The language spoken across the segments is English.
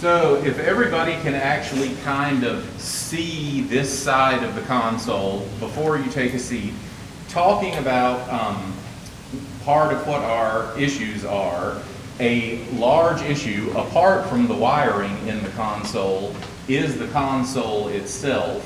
So if everybody can actually kind of see this side of the console before you take a seat, talking about part of what our issues are, a large issue, apart from the wiring in the console, is the console itself.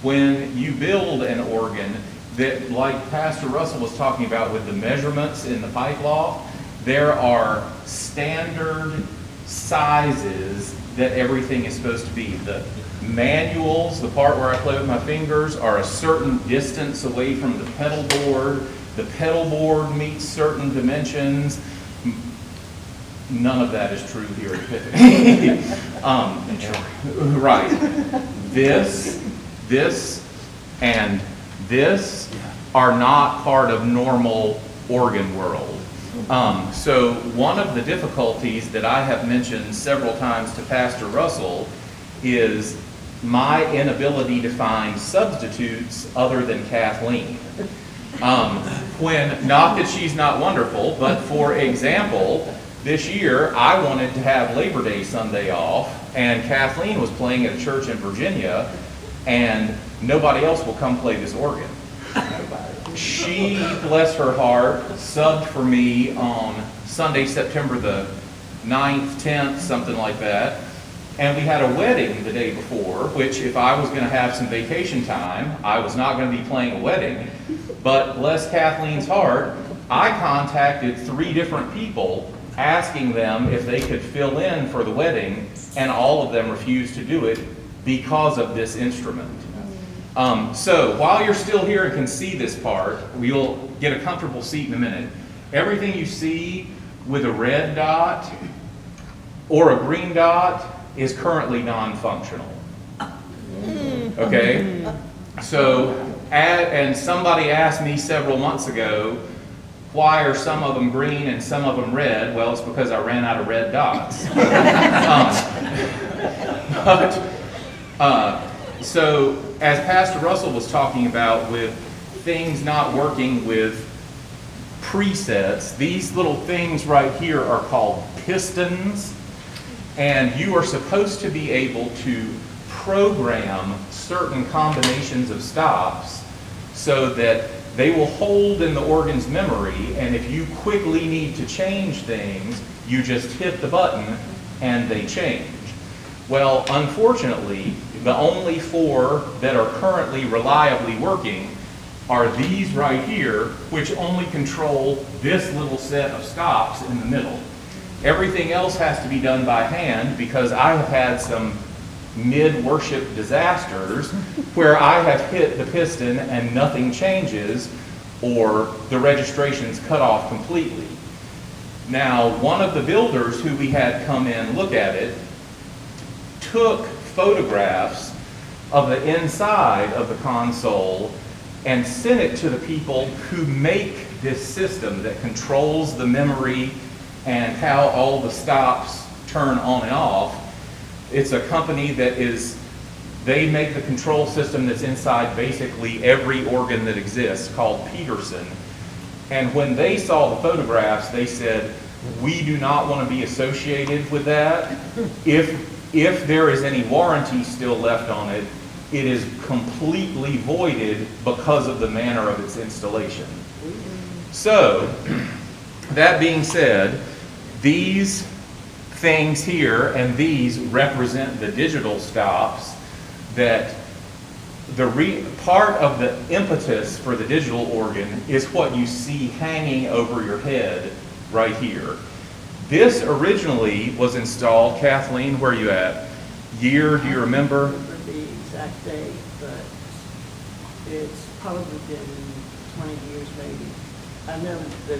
When you build an organ, that, like Pastor Russell was talking about with the measurements in the pipe loft, there are standard sizes that everything is supposed to be. The manuals, the part where I play with my fingers, are a certain distance away from the pedal board. The pedal board meets certain dimensions. None of that is true here at Epiphany. Right. This, and this are not part of normal organ world. So one of the difficulties that I have mentioned several times to Pastor Russell is my inability to find substitutes other than Kathleen. When, not that she's not wonderful, but for example, this year I wanted to have Labor Day Sunday off, and Kathleen was playing at a church in Virginia, and nobody else will come play this organ. She, bless her heart, subbed for me on Sunday, September the 9th, 10th, something like that. And we had a wedding the day before, which if I was going to have some vacation time, I was not going to be playing a wedding. But bless Kathleen's heart, I contacted 3 different people asking them if they could fill in for the wedding, and all of them refused to do it because of this instrument. So while you're still here and can see this part, we'll get a comfortable seat in a minute. Everything you see with a red dot or a green dot is currently non-functional. Okay? So, and somebody asked me several months ago, why are some of them green and some of them red? Well, it's because I ran out of red dots. So, as Pastor Russell was talking about with things not working with presets, these little things right here are called pistons, and you are supposed to be able to program certain combinations of stops so that they will hold in the organ's memory, and if you quickly need to change things, you just hit the button and they change. Well, unfortunately, the only 4 that are currently reliably working are these right here, which only control this little set of stops in the middle. Everything else has to be done by hand because I have had some mid-worship disasters where I have hit the piston and nothing changes, or the registration's cut off completely. Now, one of the builders who we had come in look at it took photographs of the inside of the console and sent it to the people who make this system that controls the memory and how all the stops turn on and off. It's a company that they make the control system that's inside basically every organ that exists, called Peterson. And when they saw the photographs, they said, we do not want to be associated with that. If there is any warranty still left on it, it is completely voided because of the manner of its installation. So, that being said, these things here and these represent the digital stops that part of the impetus for the digital organ is what you see hanging over your head right here. This originally was installed, Kathleen, where are you at? Year, do you remember? I don't remember the exact date, but it's probably been 20 years maybe. I know the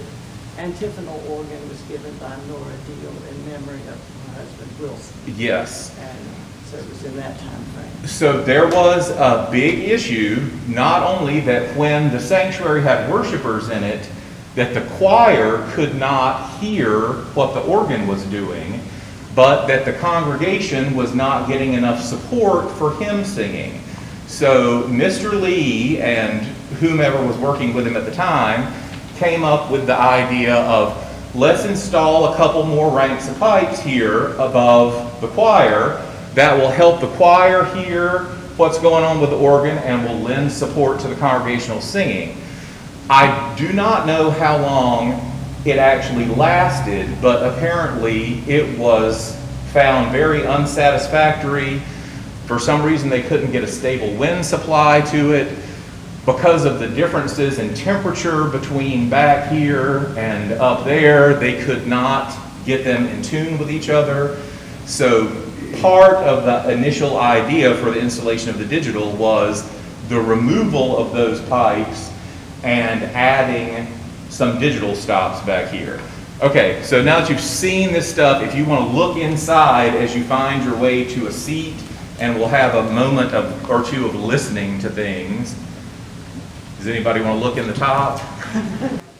antiphonal organ was given by Nora Deal in memory of her husband Wilson. Yes. And so it was in that time frame. So there was a big issue, not only that when the sanctuary had worshipers in it, that the choir could not hear what the organ was doing, but that the congregation was not getting enough support for hymn singing. So Mr. Lee and whomever was working with him at the time came up with the idea of, let's install a couple more ranks of pipes here above the choir that will help the choir hear what's going on with the organ and will lend support to the congregational singing. I do not know how long it actually lasted, but apparently it was found very unsatisfactory. For some reason, they couldn't get a stable wind supply to it. Because of the differences in temperature between back here and up there, they could not get them in tune with each other. So part of the initial idea for the installation of the digital was the removal of those pipes and adding some digital stops back here. Okay, so now that you've seen this stuff, if you want to look inside as you find your way to a seat, and we'll have a moment or two of listening to things. Does anybody want to look in the top?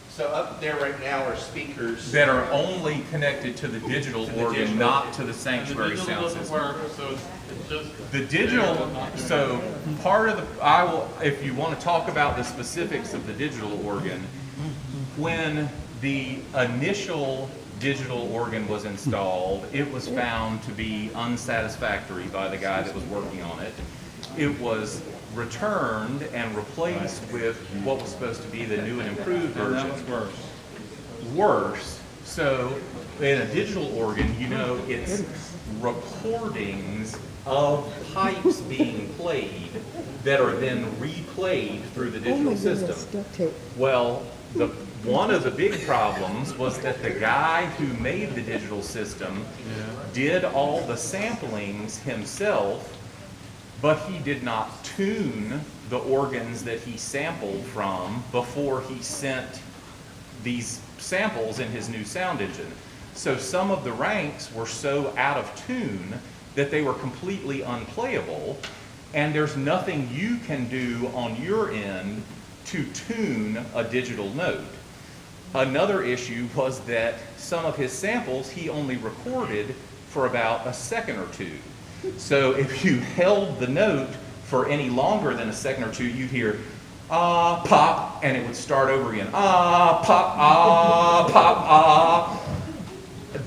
So up there right now are speakers That are only connected to the digital organ, not to the sanctuary sound system. Work, so it's just The digital, so part of the, if you want to talk about the specifics of the digital organ, when the initial digital organ was installed, it was found to be unsatisfactory by the guy that was working on it. It was returned and replaced with what was supposed to be the new and improved and version. that was worse. Worse. So in a digital organ, you know, it's recordings of pipes being played that are then replayed through the digital system. Well, one of the big problems was that the guy who made the digital system did all the samplings himself, but he did not tune the organs that he sampled from before he sent these samples in his new sound engine. So some of the ranks were so out of tune that they were completely unplayable, and there's nothing you can do on your end to tune a digital note. Another issue was that some of his samples he only recorded for about a second or two. So if you held the note for any longer than a second or two, you'd hear, ah, pop, and it would start over again. Ah, pop, ah.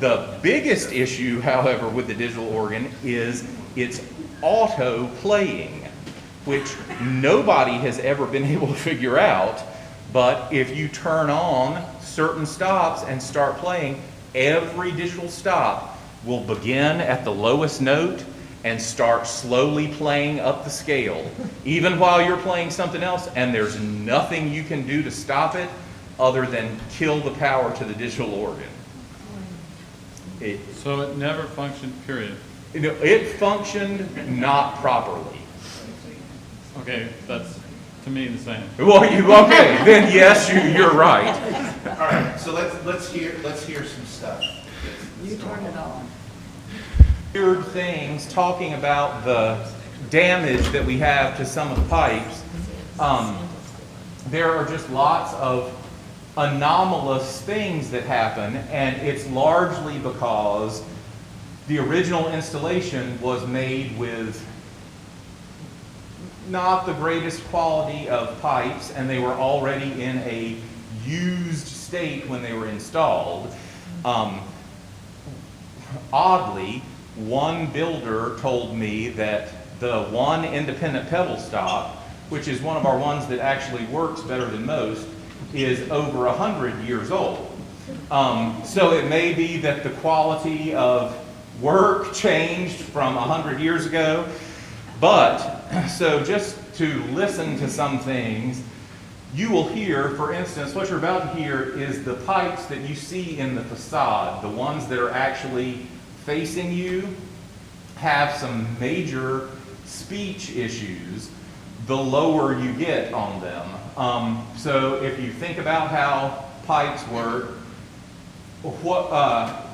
The biggest issue, however, with the digital organ is its auto playing, which nobody has ever been able to figure out. But if you turn on certain stops and start playing, every digital stop will begin at the lowest note and start slowly playing up the scale, even while you're playing something else, and there's nothing you can do to stop it other than kill the power to the digital organ. So it never functioned, period. It functioned not properly. Okay, that's to me the same. Well, okay, then yes, you're right. All right, so let's hear some stuff. You turn it on. Weird things talking about the damage that we have to some of the pipes. There are just lots of anomalous things that happen, and it's largely because the original installation was made with not the greatest quality of pipes, and they were already in a used state when they were installed. Oddly, one builder told me that the one independent pedal stop, which is one of our ones that actually works better than most, is over 100 years old. So it may be that the quality of work changed from 100 years ago, but so just to listen to some things, you will hear, for instance, what you're about to hear is the pipes that you see in the facade, the ones that are actually facing you, have some major speech issues the lower you get on them. So if you think about how pipes work,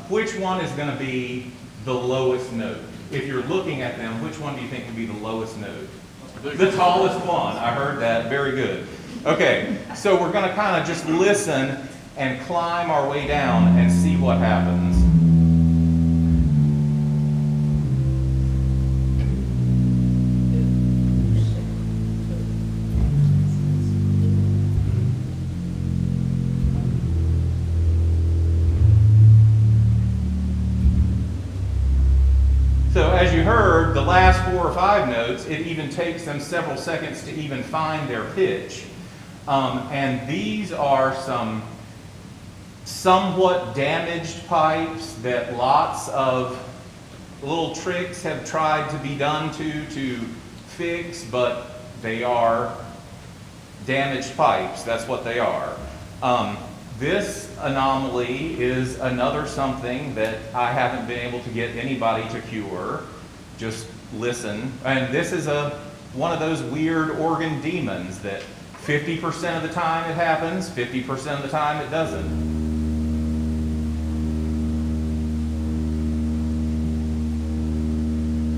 which one is going to be the lowest note? If you're looking at them, which one do you think would be the lowest note? The tallest one. I heard that. Very good. Okay, so we're going to kind of just listen and climb our way down and see what happens. as you heard, the last 4 or 5 notes, it even takes them several seconds to even find their pitch. And these are some somewhat damaged pipes that lots of little tricks have tried to be done to fix, but they are damaged pipes. That's what they are. This anomaly is another something that I haven't been able to get anybody to cure. Just listen. And this is one of those weird organ demons that 50% of the time it happens, 50% of the time it doesn't.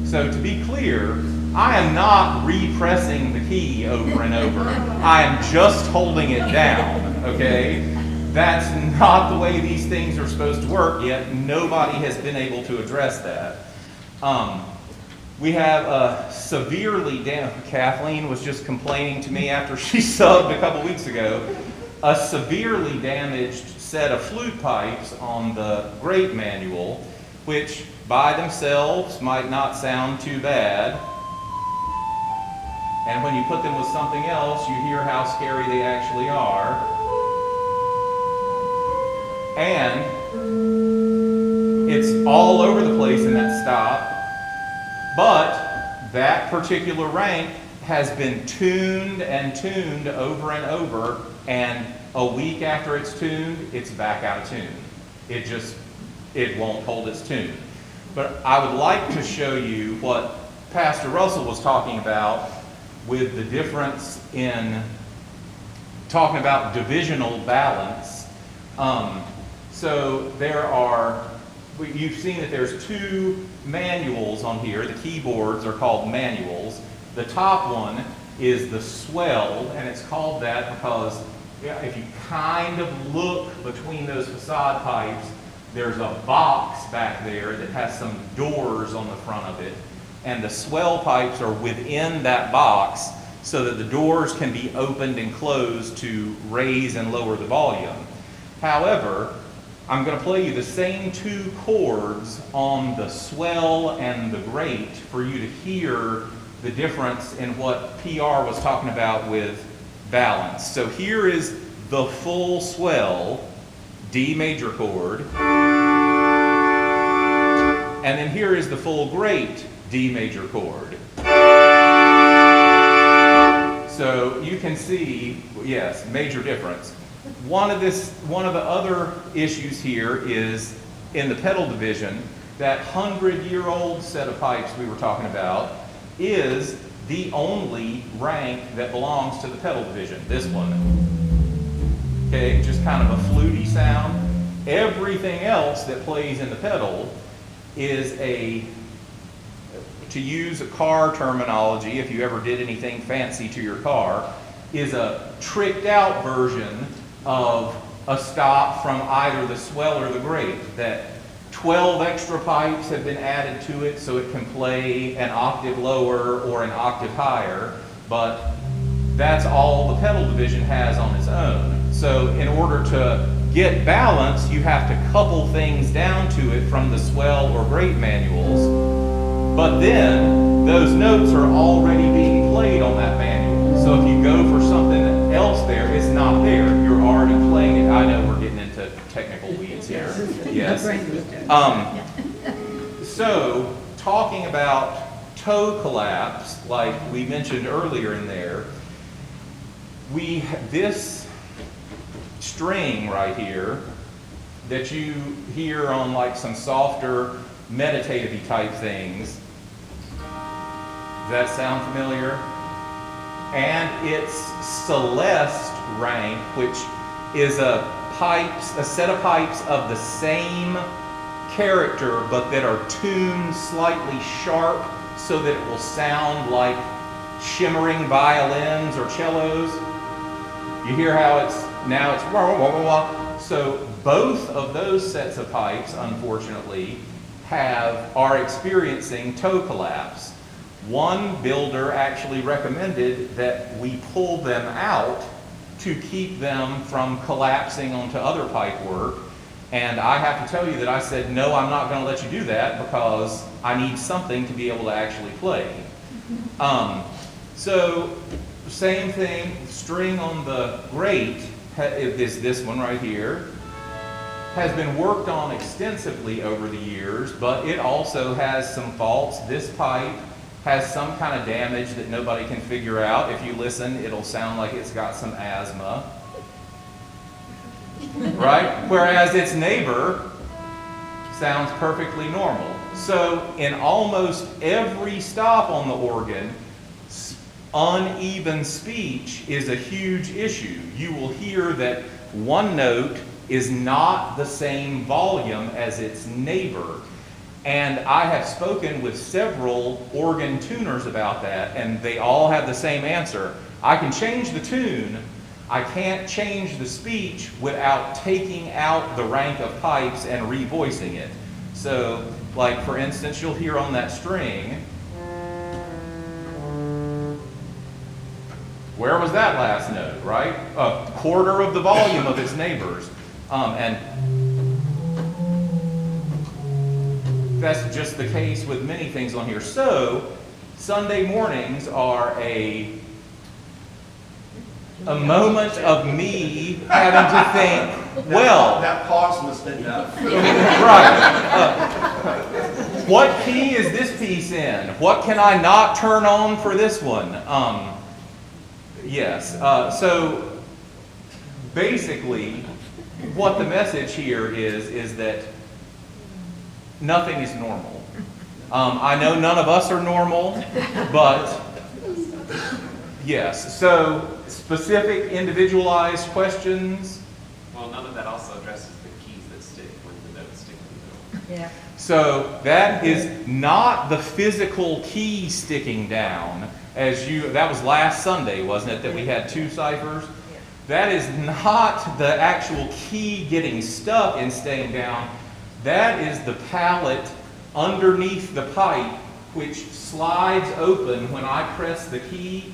So to be clear, I am not repressing the key over and over. I am just holding it down, okay? That's not the way these things are supposed to work, yet nobody has been able to address that. We have a severely damaged, Kathleen was just complaining to me after she subbed a couple weeks ago, a severely damaged set of flute pipes on the grate manual, which by themselves might not sound too bad. And when you put them with something else, you hear how scary they actually are. And it's all over the place in that stop. But that particular rank has been tuned and tuned over and over, and a week after it's tuned, it's back out of tune. It won't hold its tune. But I would like to show you what Pastor Russell was talking about with the difference in talking about divisional balance. So you've seen that there's 2 manuals on here. The keyboards are called manuals. The top one is the swell, and it's called that because if you kind of look between those facade pipes, there's a box back there that has some doors on the front of it, and the swell pipes are within that box so that the doors can be opened and closed to raise and lower the volume. However, I'm going to play you the same 2 chords on the swell and the grate for you to hear the difference in what PR was talking about with balance. So here is the full swell, D major chord, and then here is the full grate, D major chord. So you can see, yes, major difference. One of the other issues here is in the pedal division, that 100-year-old set of pipes we were talking about is the only rank that belongs to the pedal division, this one. Okay, just kind of a fluty sound. Everything else that plays in the pedal is to use a car terminology, if you ever did anything fancy to your car, is a tricked out version of a stop from either the swell or the grate. That 12 extra pipes have been added to it so it can play an octave lower or an octave higher, but that's all the pedal division has on its own. So in order to get balance, you have to couple things down to it from the swell or grate manuals, but then those notes are already being played on that manual. So if you go for something else there, it's not there. You're already playing it. I know we're getting into technical weeds here. Yes. So talking about toe collapse, like we mentioned earlier in there, this string right here that you hear on like some softer meditative type things, does that sound familiar? And it's Celeste rank, which is a set of pipes of the same character but that are tuned slightly sharp so that it will sound like shimmering violins or cellos. You hear how now it's wah, wah, wah, wah. So both of those sets of pipes, unfortunately, are experiencing toe collapse. One builder actually recommended that we pull them out to keep them from collapsing onto other pipe work. And I have to tell you that I said, no, I'm not going to let you do that because I need something to be able to actually play. So same thing, string on the grate is this one right here. Has been worked on extensively over the years, but it also has some faults. This pipe has some kind of damage that nobody can figure out. If you listen, it'll sound like it's got some asthma. Right? Whereas its neighbor sounds perfectly normal. So in almost every stop on the organ, uneven speech is a huge issue. You will hear that one note is not the same volume as its neighbor. And I have spoken with several organ tuners about that, and they all have the same answer. I can change the tune, I can't change the speech without taking out the rank of pipes and revoicing it. So, like for instance, you'll hear on that string, where was that last note, right? A quarter of the volume of its neighbors. And that's just the case with many things on here. So, Sunday mornings are a moment of me having to think, well, That pause was enough. right. What key is this piece in? What can I not turn on for this one? Yes. So basically, what the message here is that nothing is normal. I know none of us are normal, but yes. So specific, individualized questions. Well, none of that also addresses the keys that stick when the notes stick in the middle. Yeah. So that is not the physical key sticking down, that was last Sunday, wasn't it, that we had 2 ciphers? That is not the actual key getting stuck and staying down. That is the pallet underneath the pipe, which slides open when I press the key.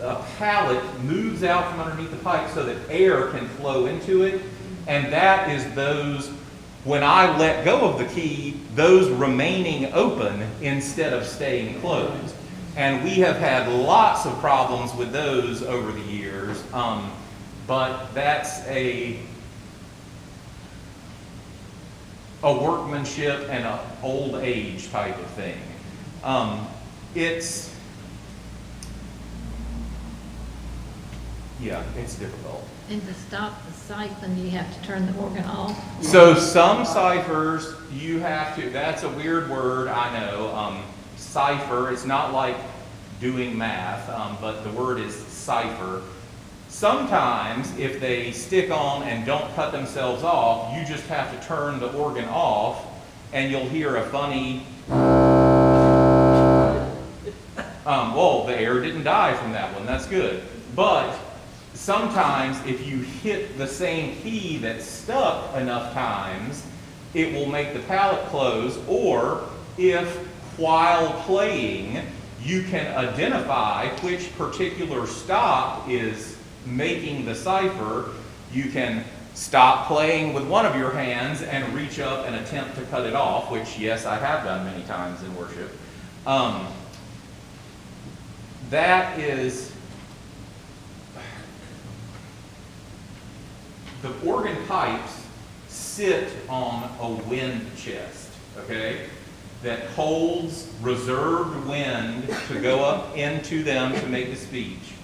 A pallet moves out from underneath the pipe so that air can flow into it. And that is those, when I let go of the key, those remaining open instead of staying closed. And we have had lots of problems with those over the years. But that's a workmanship and an old age type of thing. It's difficult. And to stop the siphon, you have to turn the organ off. So some ciphers, you have to, that's a weird word, I know. Cipher, it's not like doing math, but the word is cipher. Sometimes, if they stick on and don't cut themselves off, you just have to turn the organ off, and you'll hear a funny, well, the air didn't die from that one, that's good. But sometimes, if you hit the same key that's stuck enough times, it will make the pallet close, or if, while playing, you can identify which particular stop is making the cipher, you can stop playing with one of your hands and reach up and attempt to cut it off, which, yes, I have done many times in worship. That is, the organ pipes sit on a wind chest, okay, that holds reserved wind to go up into them to make the speech.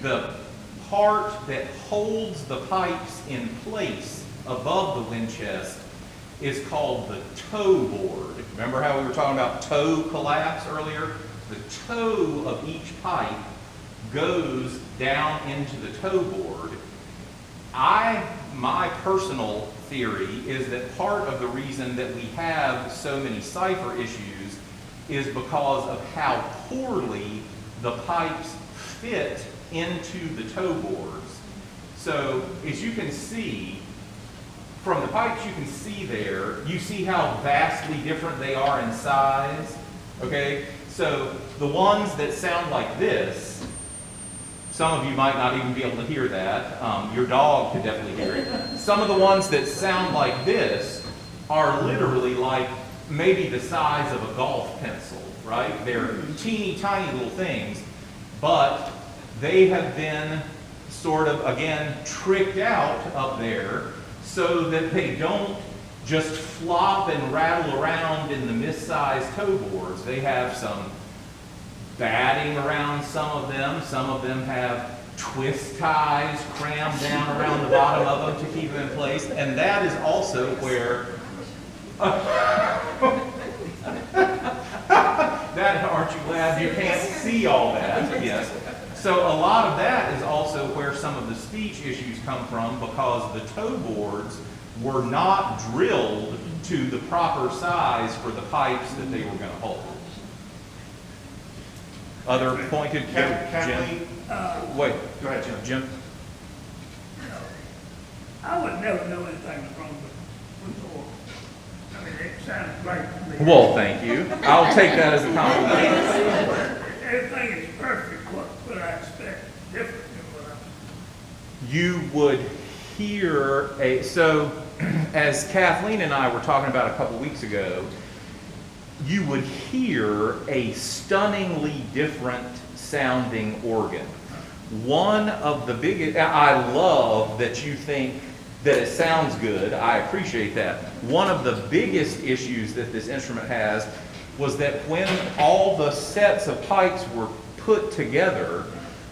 The part that holds the pipes in place above the wind chest is called the toe board. Remember how we were talking about toe collapse earlier? The toe of each pipe goes down into the toe board. My personal theory is that part of the reason that we have so many cipher issues is because of how poorly the pipes fit into the toe boards. So as you can see, from the pipes you can see there, you see how vastly different they are in size, okay? So the ones that sound like this Some of you might not even be able to hear that. Your dog could definitely hear it. Some of the ones that sound like this are literally like maybe the size of a golf pencil, right? They're teeny tiny little things, but they have been sort of, again, tricked out up there so that they don't just flop and rattle around in the missized toe boards. They have some batting around some of them. Some of them have twist ties crammed down around the bottom of them to keep them in place. And that is also where... that, aren't you glad you can't see all that? Yes. So a lot of that is also where some of the speech issues come from, because the toe boards were not drilled to the proper size for the pipes that they were going to hold. Other pointed, Kathleen? Jim? Wait, Go ahead, Jim. Jim? I would never know anything was wrong with the organ. I mean, it sounds great to me. Well, thank you. I'll take that as a compliment. Everything is perfect. What would I expect different than what I'm... You would hear so as Kathleen and I were talking about a couple weeks ago, you would hear a stunningly different sounding organ. One of the biggest, I love that you think that it sounds good. I appreciate that. One of the biggest issues that this instrument has was that when all the sets of pipes were put together,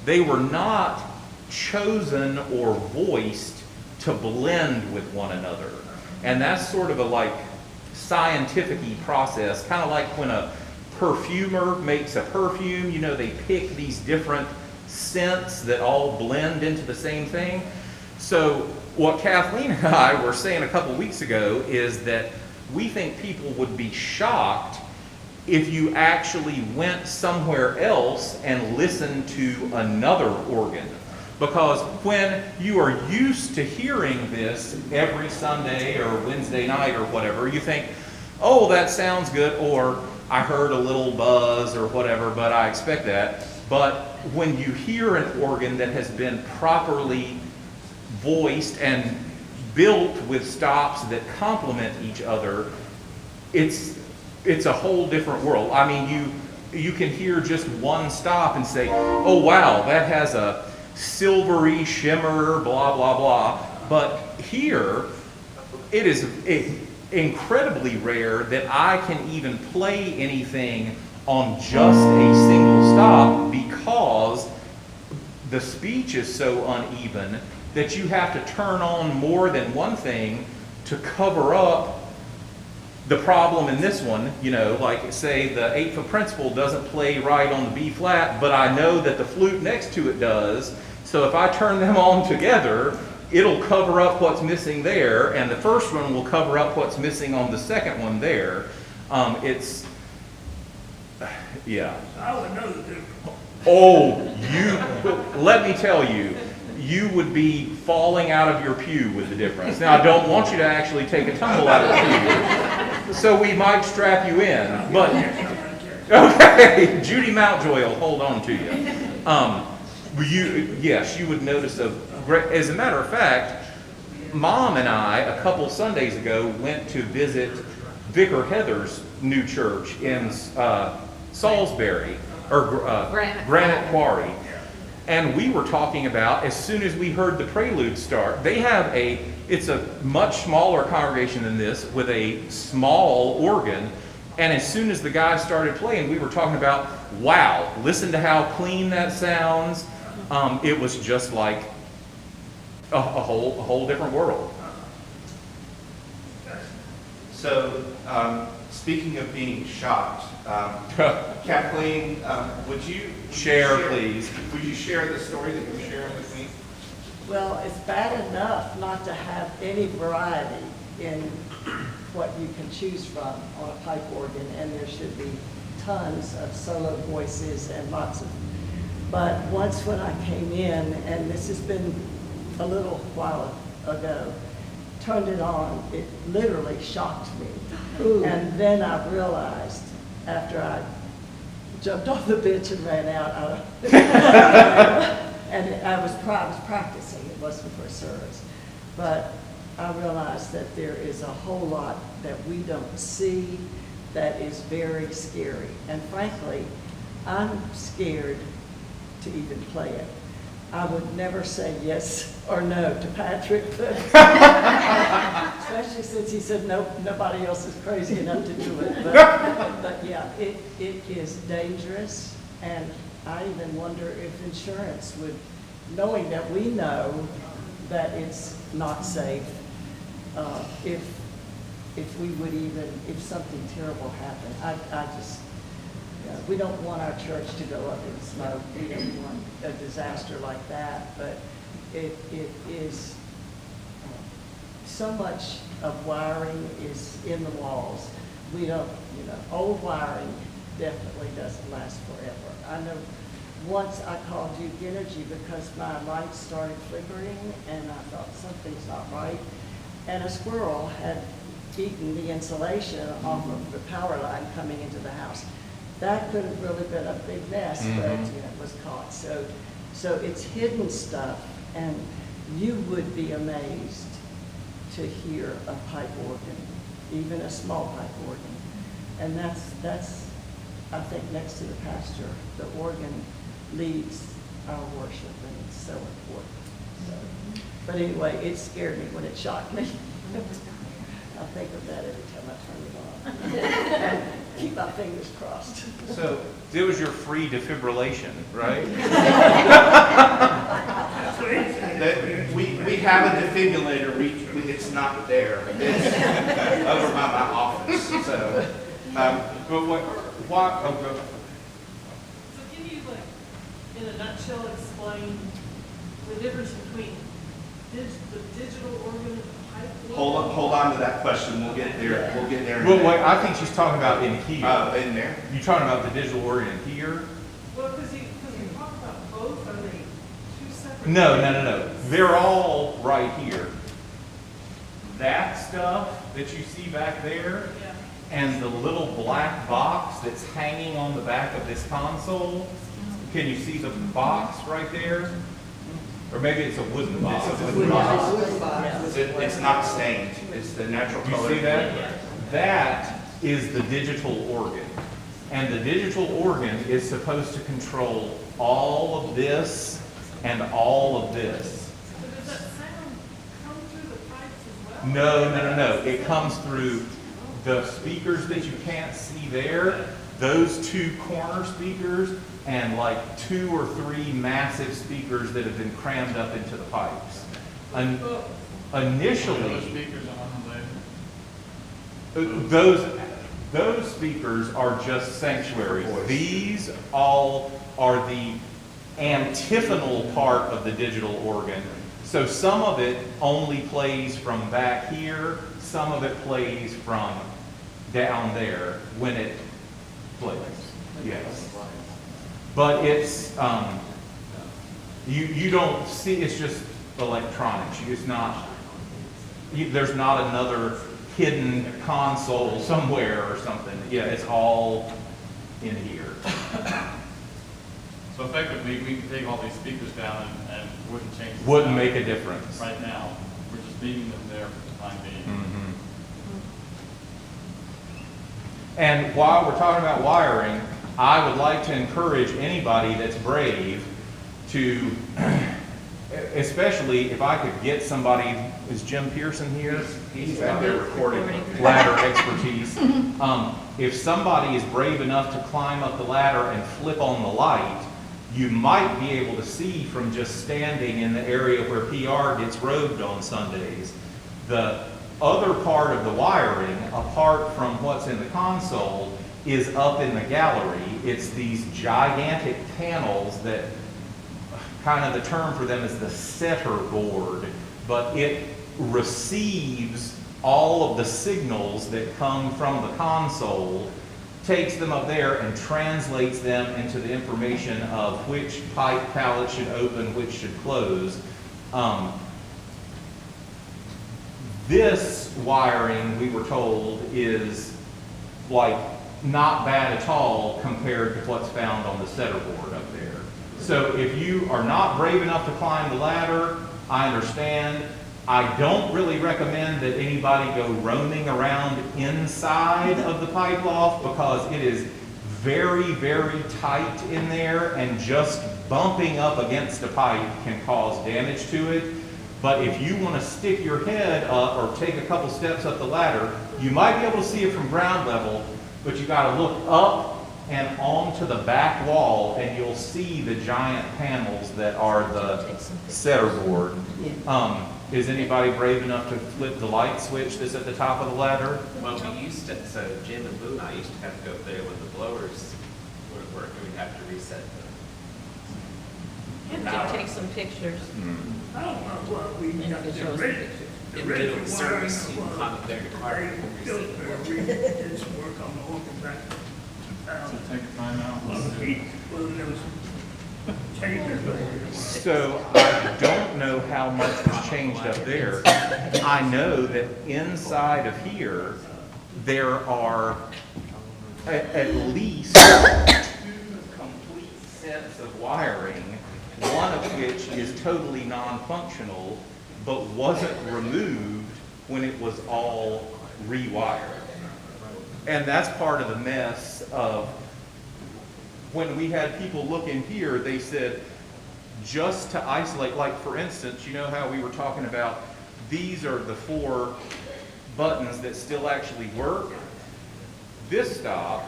they were not chosen or voiced to blend with one another. And that's sort of a like scientific-y process, kind of like when a perfumer makes a perfume, you know, they pick these different scents that all blend into the same thing. So what Kathleen and I were saying a couple weeks ago is that we think people would be shocked if you actually went somewhere else and listened to another organ. Because when you are used to hearing this every Sunday or Wednesday night or whatever, you think, oh, that sounds good, or I heard a little buzz or whatever, but I expect that. But when you hear an organ that has been properly voiced and built with stops that complement each other, it's a whole different world. I mean, you can hear just one stop and say, oh wow, that has a silvery shimmer, blah, blah, blah. But here, it is incredibly rare that I can even play anything on just a single stop, because the speech is so uneven that you have to turn on more than one thing to cover up the problem in this one. You know, like say the eighth of principal doesn't play right on the B flat, but I know that the flute next to it does. So if I turn them on together, it'll cover up what's missing there, and the first one will cover up what's missing on the second one there. Yeah. I would know the difference. Oh, let me tell you, you would be falling out of your pew with the difference. Now, I don't want you to actually take a tumble out of the pew, so we might strap you in, but, okay, Judy Mountjoy will hold on to you. Yes, you would notice a great, as a matter of fact, Mom and I, a couple Sundays ago, went to visit Vicar Heather's new church in Salisbury, or Granite Quarry. And we were talking about, as soon as we heard the prelude start, they have it's a much smaller congregation than this, with a small organ. And as soon as the guy started playing, we were talking about, wow, listen to how clean that sounds. It was just like a whole different world. So, speaking of being shocked, Kathleen, would you Share, please. Would you share the story that you were sharing with me? Well, it's bad enough not to have any variety in what you can choose from on a pipe organ, and there should be tons of solo voices and lots of, but once when I came in, and this has been a little while ago, turned it on, it literally shocked me. Ooh. And then I realized, after I jumped off the bench and ran out, And I was practicing, it wasn't for service. But I realized that there is a whole lot that we don't see that is very scary. And frankly, I'm scared to even play it. I would never say yes or no to Patryck, but especially since he said nobody else is crazy enough to do it. But yeah, it is dangerous, and I even wonder if insurance would, knowing that we know that it's not safe, if we would even, if something terrible happened, I just, we don't want our church to go up in smoke. We don't want a disaster like that, but it is, so much of wiring is in the walls. We don't, old wiring definitely doesn't last forever. I know once I called Duke Energy because my lights started flickering and I thought something's not right. And a squirrel had eaten the insulation off of the power line coming into the house. That could have really been a big mess, but it was caught. So it's hidden stuff, and you would be amazed to hear a pipe organ, even a small pipe organ. And that's I think next to the pastor, the organ leads our worship, and it's so important. So, but anyway, it scared me when it shocked me. I think of that every time I turn it on. And keep my fingers crossed. So it was your free defibrillation, right? That's what he said. We have a defibrillator, it's not there, it's over by my office, so. But why, oh, go. So can you, in a nutshell, explain the difference between the digital organ and the pipe organ? Hold on to that question, we'll get there in a Well, minute. wait, I think she's talking about in here. In there? You're talking about the digital organ in here? Well, because we talk about both, are they two separate? No. They're all right here. That stuff that you see back there Yeah. and the little black box that's hanging on the back of this console, can you see the box right there? Or maybe it's a wooden box. It's a wooden box. It's not stained, it's the natural You color. see that? That is the digital organ. And the digital organ is supposed to control all of this and all of this. So does that sound come through the pipes as well? No. It comes through the speakers that you can't see there, those two corner speakers, and like 2 or 3 massive speakers that have been crammed up into the pipes. Initially, Those speakers on the those speakers are just sanctuaries. These all are the antiphonal part of the digital organ. So some of it only plays from back here, some of it plays from down there when it plays. Yes. But it's, you don't see, it's just electronics. It's not, there's not another hidden console somewhere or something. Yeah, it's all in here. So effectively, we can take all these speakers down and wouldn't change. the Wouldn't sound make a difference. Right now, we're just leaving them there for the time being. Mhm. And while we're talking about wiring, I would like to encourage anybody that's brave to, especially if I could get somebody, is Jim Pearson here? He's out there recording. Ladder expertise. If somebody is brave enough to climb up the ladder and flip on the light, you might be able to see from just standing in the area where PR gets robed on Sundays. The other part of the wiring, apart from what's in the console, is up in the gallery. It's these gigantic panels that, kind of the term for them is the setter board, but it receives all of the signals that come from the console, takes them up there and translates them into the information of which pipe pallet should open, which should close. This wiring, we were told, is like not bad at all compared to what's found on the setter board up there. So if you are not brave enough to climb the ladder, I understand. I don't really recommend that anybody go roaming around inside of the pipe loft because it is very, very tight in there, and just bumping up against a pipe can cause damage to it. But if you want to stick your head up or take a couple steps up the ladder, you might be able to see it from ground level, but you got to look up and onto the back wall, and you'll see the giant panels that are the setter board. Is anybody brave enough to flip the light switch that's at the top of the ladder? Well, we used to, so Jim and Boo and I used to have to go up there when the blowers wouldn't work, and we'd have to reset them. You can take some pictures. I don't know what we And got you can show the us original. pictures. In the middle of the service, you climb up there in your car and reset them. We did some work on the organ back. So take time out. Well, there was some changes. So I don't know how much was changed up there. I know that inside of here, there are at least 2 complete sets of wiring, one of which is totally non-functional, but wasn't removed when it was all rewired. And that's part of the mess of, when we had people look in here, they said, just to isolate, like for instance, you know how we were talking about, these are the 4 buttons that still actually work. This stop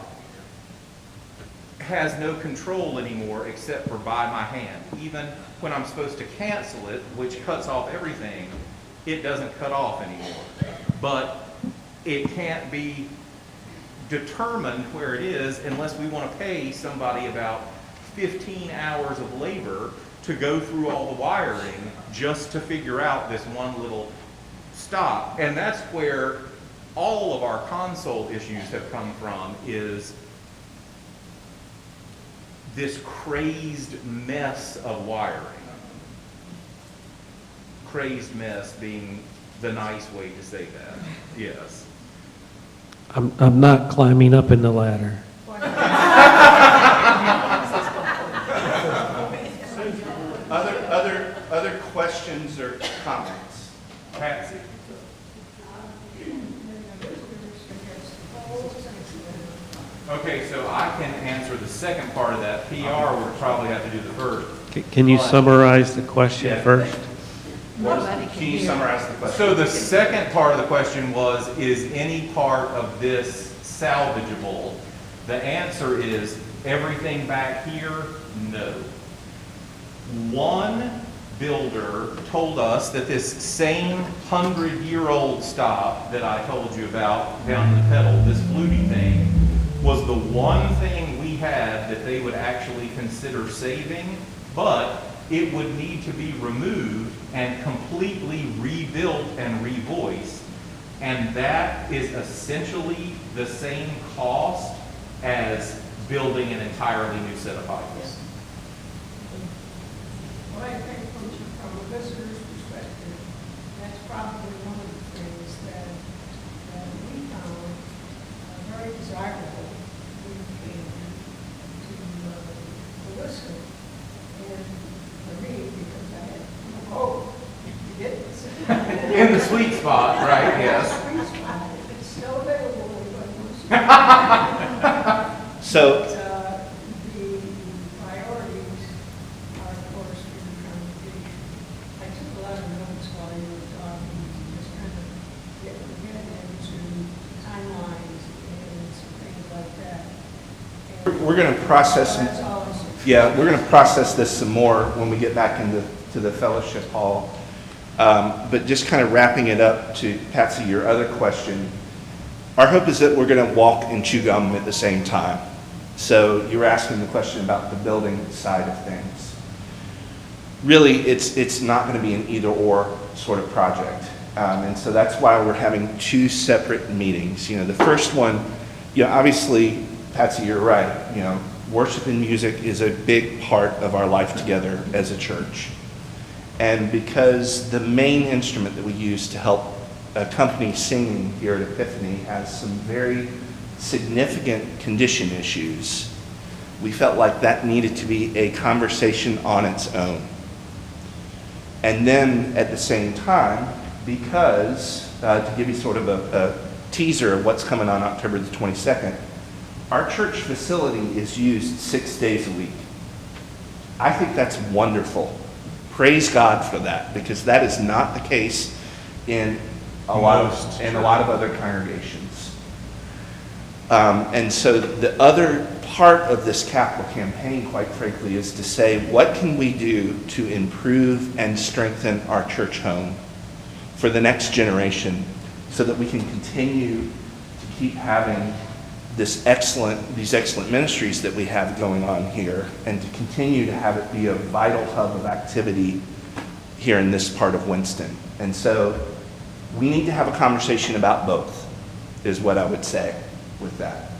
has no control anymore except for by my hand. Even when I'm supposed to cancel it, which cuts off everything, it doesn't cut off anymore. But it can't be determined where it is unless we want to pay somebody about 15 hours of labor to go through all the wiring just to figure out this one little stop. And that's where all of our console issues have come from, is this crazed mess of wiring. Crazed mess being the nice way to say that, yes. I'm not climbing up in the ladder. Other questions or comments? Patsy? Okay, so I can answer the second part of that. PR would probably have to do the first. Can you But- summarize the question Yeah. first? Nobody Can you summarize the question? So the second part of the question was, is any part of this salvageable? The answer is everything back here, no. One builder told us that this same 100-year-old stop that I told you about down in the pedal, this fluty thing, was the one thing we had that they would actually consider saving, but it would need to be removed and completely rebuilt and revoiced. And that is essentially the same cost as building an entirely new set of pipes. Well, I think from a visitor's perspective, that's probably one of the things that we found very desirable when we came to listen. And for me, because I had, oh, you did this. In the sweet spot, right, yes. Sweet spot. If it's still available, everybody wants it. So, The priorities are, of course, for the congregation. I took a lot of notes while you were talking, just kind of get into timelines and some things like that. we're going to process, That's always. yeah, we're going to process this some more when we get back into the fellowship hall. But just kind of wrapping it up to Patsy, your other question, our hope is that we're going to walk and chew gum at the same time. So you were asking the question about the building side of things. Really, it's not going to be an either-or sort of project. And so that's why we're having 2 separate meetings. You know, the first one, you know, obviously, Patsy, you're right. You know, worship and music is a big part of our life together as a church. And because the main instrument that we use to help accompany singing here at Epiphany has some very significant condition issues, We felt like that needed to be a conversation on its own. And then at the same time, because, to give you sort of a teaser of what's coming on October the 22nd, our church facility is used 6 days a week. I think that's wonderful. Praise God for that, because that is not the case in a lot of other congregations. And so the other part of this capital campaign, quite frankly, is to say, what can we do to improve and strengthen our church home for the next generation so that we can continue to keep having these excellent ministries that we have going on here, and to continue to have it be a vital hub of activity here in this part of Winston. And so we need to have a conversation about both, is what I would say with that.